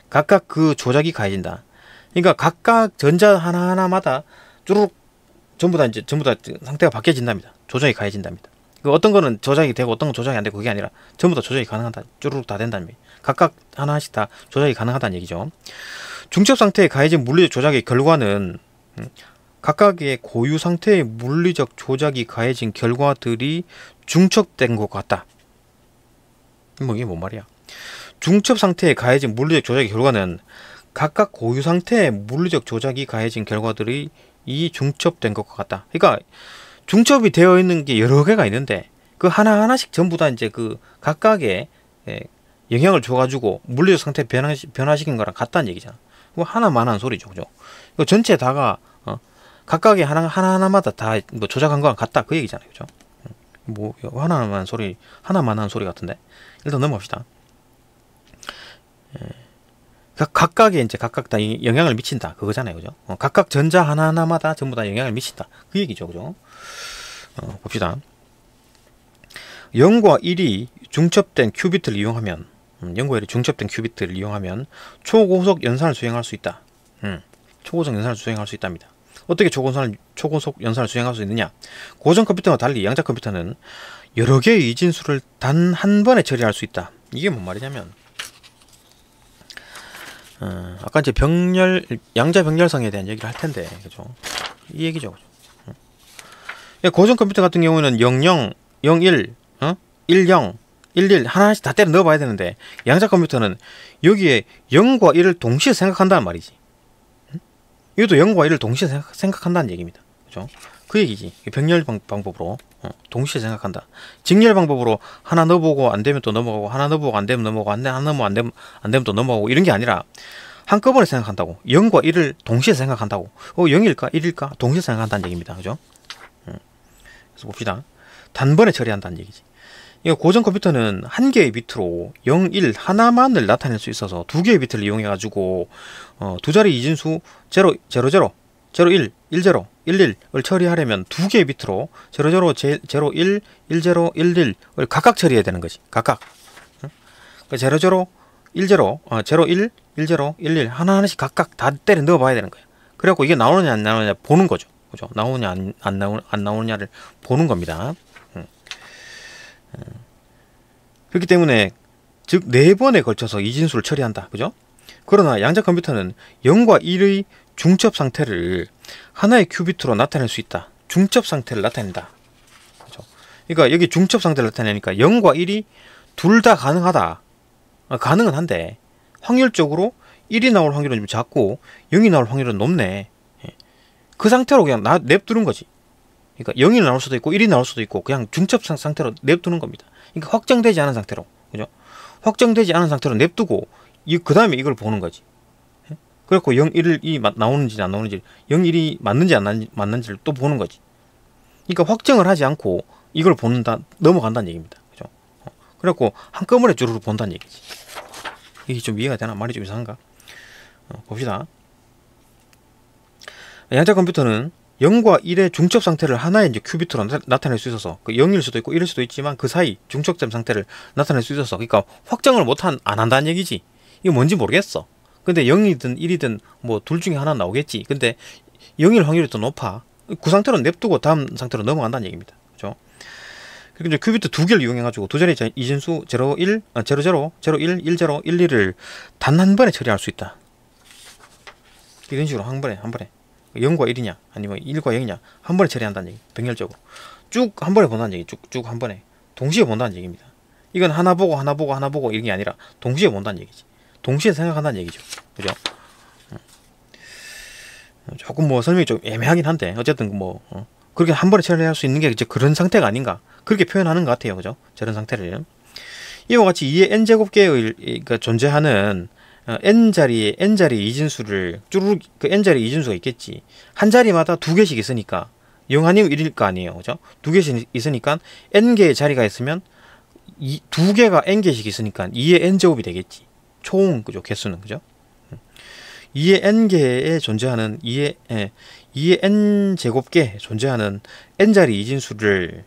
각각 그 조작이 가해진다. 그러니까 각각 전자 하나하나마다 쭈루룩 전부 다 상태가 바뀌어진답니다. 조작이 가해진답니다. 어떤 거는 조작이 되고 어떤 건 조작이 안 되고, 그게 아니라 전부 다 조작이 가능하다. 쭈루룩 다 된다는 얘기. 각각 하나씩 다 조작이 가능하다는 얘기죠. 중첩 상태에 가해진 물리적 조작의 결과는 각각의 고유 상태의 물리적 조작이 가해진 결과들이 중첩된 것 같다. 뭐 이게 뭔 말이야? 중첩 상태에 가해진 물리적 조작의 결과는 각각 고유 상태의 물리적 조작이 가해진 결과들이 중첩된 것 같다. 그러니까 중첩이 되어 있는 게 여러 개가 있는데 그 하나하나씩 전부 다 이제 그 각각의 영향을 줘가지고 물리적 상태 변화시킨 거랑 같다는 얘기잖아. 뭐 하나만한 소리죠, 그죠? 이거 전체 다가 각각의 하나하나마다 다 뭐 조작한 거랑 같다, 그 얘기잖아요, 그죠? 뭐 하나만한 소리 같은데 일단 넘어갑시다. 각각의 이제 각각 다 영향을 미친다, 그거잖아요, 그죠? 각각 전자 하나하나마다 전부 다 영향을 미친다, 그 얘기죠, 그죠? 봅시다. 0과 1이 중첩된 큐비트를 이용하면 0과 1이 중첩된 큐비트를 이용하면 초고속 연산을 수행할 수 있다. 초고속 연산을 수행할 수 있답니다. 어떻게 초고속 연산을 수행할 수 있느냐? 고전 컴퓨터와 달리 양자 컴퓨터는 여러 개의 이진수를 단 한 번에 처리할 수 있다. 이게 뭔 말이냐면, 아까 이제 양자 병렬성에 대한 얘기를 할 텐데, 그죠? 이 얘기죠, 그죠? 고전 컴퓨터 같은 경우는 00, 01, 10, 11 하나씩 다 때려 넣어봐야 되는데, 양자 컴퓨터는 여기에 0과 1을 동시에 생각한다는 말이지. 이것도 0과 1을 동시에 생각한다는 얘기입니다. 그죠? 그 얘기지. 병렬 방법으로 동시에 생각한다. 직렬 방법으로 하나 넣어보고 안 되면 또 넘어가고, 하나 넣어보고 안 되면 넘어가고, 하나 넣으면 안 되면 또 넘어가고, 이런 게 아니라 한꺼번에 생각한다고. 0과 1을 동시에 생각한다고. 0일까 1일까 동시에 생각한다는 얘기입니다. 그죠? 그래서 봅시다. 단번에 처리한다는 얘기지. 이거 고전 컴퓨터는 한 개의 비트로 0, 1 하나만을 나타낼 수 있어서 두 개의 비트를 이용해 가지고 두 자리 이진수 0, 0, 0, 0, 1, 1, 0, 1, 1을 처리하려면 두 개의 비트로 0, 0, 0, 1, 1, 0, 1, 1을 각각 처리해야 되는 거지. 각각. 0, 0, 1, 0, 0, 1, 1, 0, 1, 1 하나하나씩 각각 다 때려 넣어 봐야 되는 거야. 그래갖고 이게 나오느냐 안 나오느냐 보는 거죠. 그죠? 나오느냐 안 나오느냐를 보는 겁니다. 그렇기 때문에 즉 4번에 걸쳐서 이진수를 처리한다. 그죠? 그러나 양자 컴퓨터는 0과 1의 중첩 상태를 하나의 큐비트로 나타낼 수 있다. 중첩 상태를 나타낸다. 그죠? 그러니까 여기 중첩 상태를 나타내니까 0과 1이 둘 다 가능하다. 가능은 한데 확률적으로 1이 나올 확률은 좀 작고 0이 나올 확률은 높네. 그 상태로 그냥 냅두는 거지. 그러니까 0이 나올 수도 있고 1이 나올 수도 있고 그냥 중첩 상태로 냅두는 겁니다. 그러니까 확정되지 않은 상태로, 그죠? 확정되지 않은 상태로 냅두고 그 다음에 이걸 보는 거지. 그래갖고 0, 1이 나오는지 안 나오는지, 0, 1이 맞는지 안 맞는지를 또 보는 거지. 그러니까 확정을 하지 않고 이걸 넘어간다는 얘기입니다. 그죠? 그래갖고 한꺼번에 주르르 본다는 얘기지. 이게 좀 이해가 되나? 말이 좀 이상한가? 봅시다. 양자 컴퓨터는 0과 1의 중첩 상태를 하나의 이제 큐비트로 나타낼 수 있어서, 0일 수도 있고 1일 수도 있지만 그 사이 중첩된 상태를 나타낼 수 있어서, 그러니까 확정을 안 한다는 얘기지. 이게 뭔지 모르겠어. 근데 0이든 1이든 뭐 둘 중에 하나 나오겠지. 근데 0일 확률이 더 높아. 그 상태로 냅두고 다음 상태로 넘어간다는 얘기입니다. 그죠? 그리고 이제 큐비트 두 개를 이용해가지고 두 자리 이진수 0, 1, 0, 0, 0, 1, 1, 0, 1, 1을 단 한 번에 처리할 수 있다. 이런 식으로 한 번에 0과 1이냐 아니면 1과 0이냐 한 번에 처리한다는 얘기. 병렬적으로 쭉 한 번에 본다는 얘기. 쭉 한 번에 동시에 본다는 얘기입니다. 이건 하나 보고 이런 게 아니라 동시에 본다는 얘기지. 동시에 생각한다는 얘기죠. 그죠? 조금 뭐 설명이 좀 애매하긴 한데 어쨌든 뭐 그렇게 한 번에 처리할 수 있는 게 이제 그런 상태가 아닌가 그렇게 표현하는 것 같아요. 그죠? 저런 상태를 이와 같이 2의 n제곱계의 그러니까 존재하는 n자리에 n자리 이진수를 쭈루룩 그 n자리 이진수가 있겠지. 한 자리마다 두 개씩 있으니까 0 아니면 1일 거 아니에요. 그죠? 두 개씩 있으니까 n개의 자리가 있으면 두 개가 n개씩 있으니까 2의 n제곱이 되겠지. 총 그죠? 개수는 그죠? 2의 n개에 존재하는 2의 n제곱계에 존재하는 n자리 이진수를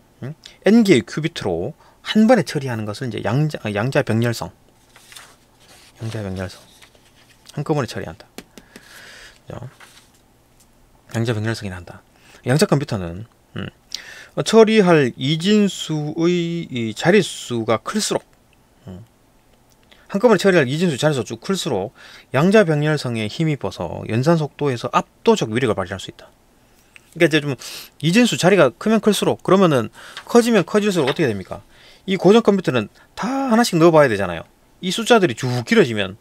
n개의 큐비트로 한 번에 처리하는 것을 이제 양자병렬성 한꺼번에 처리한다. 그죠? 양자병렬성이 난다. 양자 컴퓨터는 처리할 이진수의 이 자릿수가 클수록 한꺼번에 처리할 이진수 자릿수가 쭉 클수록 양자병렬성에 힘입어서 연산 속도에서 압도적 위력을 발휘할 수 있다. 그러니까 이제 좀 이진수 자리가 크면 클수록 그러면은 커지면 커질수록 어떻게 됩니까? 이 고전 컴퓨터는 다 하나씩 넣어봐야 되잖아요. 이 숫자들이 쭉 길어지면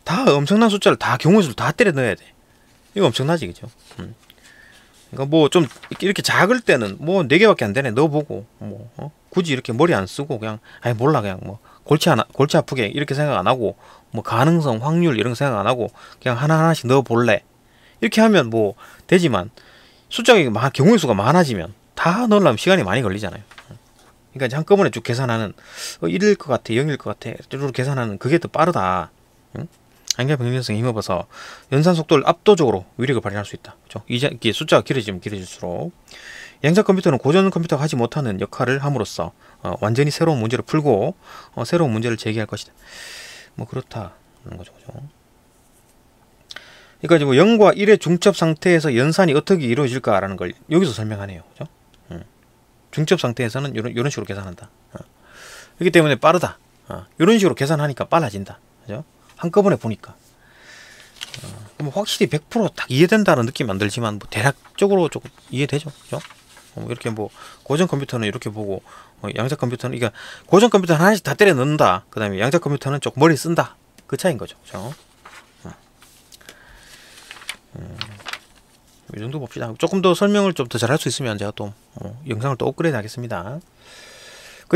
다 엄청난 숫자를 다 경우수를 다 때려 넣어야 돼. 이거 엄청나지, 그죠? 그러니까 뭐 좀 이렇게 작을 때는 뭐 4개밖에 안 되네 넣어보고 뭐 굳이 이렇게 머리 안 쓰고 그냥 아이 몰라 그냥 뭐 골치 아프게 이렇게 생각 안 하고 뭐 가능성 확률 이런 거 생각 안 하고 그냥 하나하나씩 넣어볼래 이렇게 하면 뭐 되지만 숫자가 경우의 수가 많아지면 다 넣으려면 시간이 많이 걸리잖아요. 그러니까 이제 한꺼번에 쭉 계산하는 1일 것 같아 0일 것 같아 이렇게 계산하는 그게 더 빠르다. 양자병렬성에 힘입어서 연산 속도를 압도적으로 위력을 발휘할 수 있다. 그렇죠? 이게 숫자가 길어지면 길어질수록 양자 컴퓨터는 고전 컴퓨터가 하지 못하는 역할을 함으로써 완전히 새로운 문제를 풀고 새로운 문제를 제기할 것이다. 뭐 그렇다는 거죠. 그죠? 그러니까 뭐 0과 1의 중첩 상태에서 연산이 어떻게 이루어질까라는 걸 여기서 설명하네요. 그죠? 중첩 상태에서는 이런 식으로 계산한다. 그렇기 때문에 빠르다. 이런 식으로 계산하니까 빨라진다. 그죠? 한꺼번에 보니까 뭐 확실히 100%딱 이해된다는 느낌 안 들지만 뭐 대략적으로 조금 이해되죠. 그죠? 이렇게 뭐 고전 컴퓨터는 이렇게 보고 양자 컴퓨터는 그러니까 고전 컴퓨터는 하나씩 다 때려 넣는다. 그 다음에 양자 컴퓨터는 조금 머리 쓴다. 그 차이인 거죠. 그죠? 이 정도 봅시다. 조금 더 설명을 좀 더 잘할 수 있으면 제가 또 영상을 또 업그레이드 하겠습니다.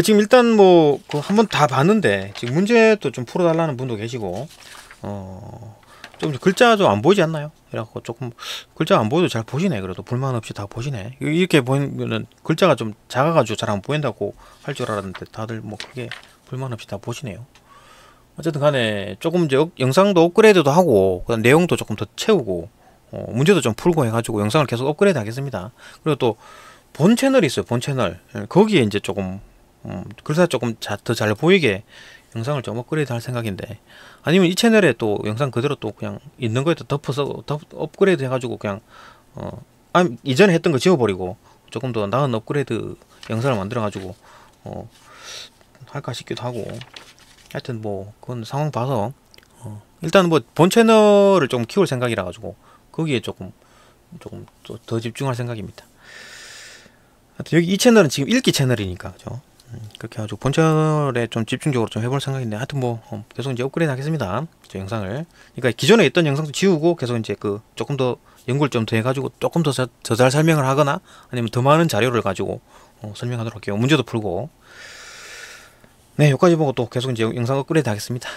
지금 일단 뭐 한번 다 봤는데 지금 문제도 좀 풀어달라는 분도 계시고 좀 글자 좀 안 보이지 않나요? 그래갖고 조금 글자 안 보여도 잘 보시네. 그래도 불만 없이 다 보시네. 이렇게 보이면은 글자가 좀 작아가지고 잘 안 보인다고 할 줄 알았는데 다들 뭐 크게 불만 없이 다 보시네요. 어쨌든 간에 조금 이제 영상도 업그레이드도 하고 그다음 내용도 조금 더 채우고 문제도 좀 풀고 해가지고 영상을 계속 업그레이드 하겠습니다. 그리고 또 본 채널이 있어요. 본 채널 거기에 이제 조금 글자 조금 더 잘 보이게 영상을 좀 업그레이드 할 생각인데 아니면 이 채널에 또 영상 그대로 또 그냥 있는 거에 또 덮어서 업그레이드 해가지고 그냥 이전에 했던 거 지워버리고 조금 더 나은 업그레이드 영상을 만들어가지고 할까 싶기도 하고 하여튼 뭐 그건 상황 봐서 일단 뭐 본 채널을 좀 키울 생각이라 가지고 거기에 조금 더 집중할 생각입니다. 하여튼 여기 이 채널은 지금 읽기 채널이니까 그죠? 그렇게 해가지고 본 채널에 좀 집중적으로 좀 해볼 생각인데 하여튼 뭐 계속 이제 업그레이드 하겠습니다. 저 영상을 그러니까 기존에 있던 영상도 지우고 계속 이제 조금 더 연구를 좀 더 해가지고 조금 더 잘 설명을 하거나 아니면 더 많은 자료를 가지고 설명하도록 할게요. 문제도 풀고 네 여기까지 보고 또 계속 이제 영상 업그레이드 하겠습니다.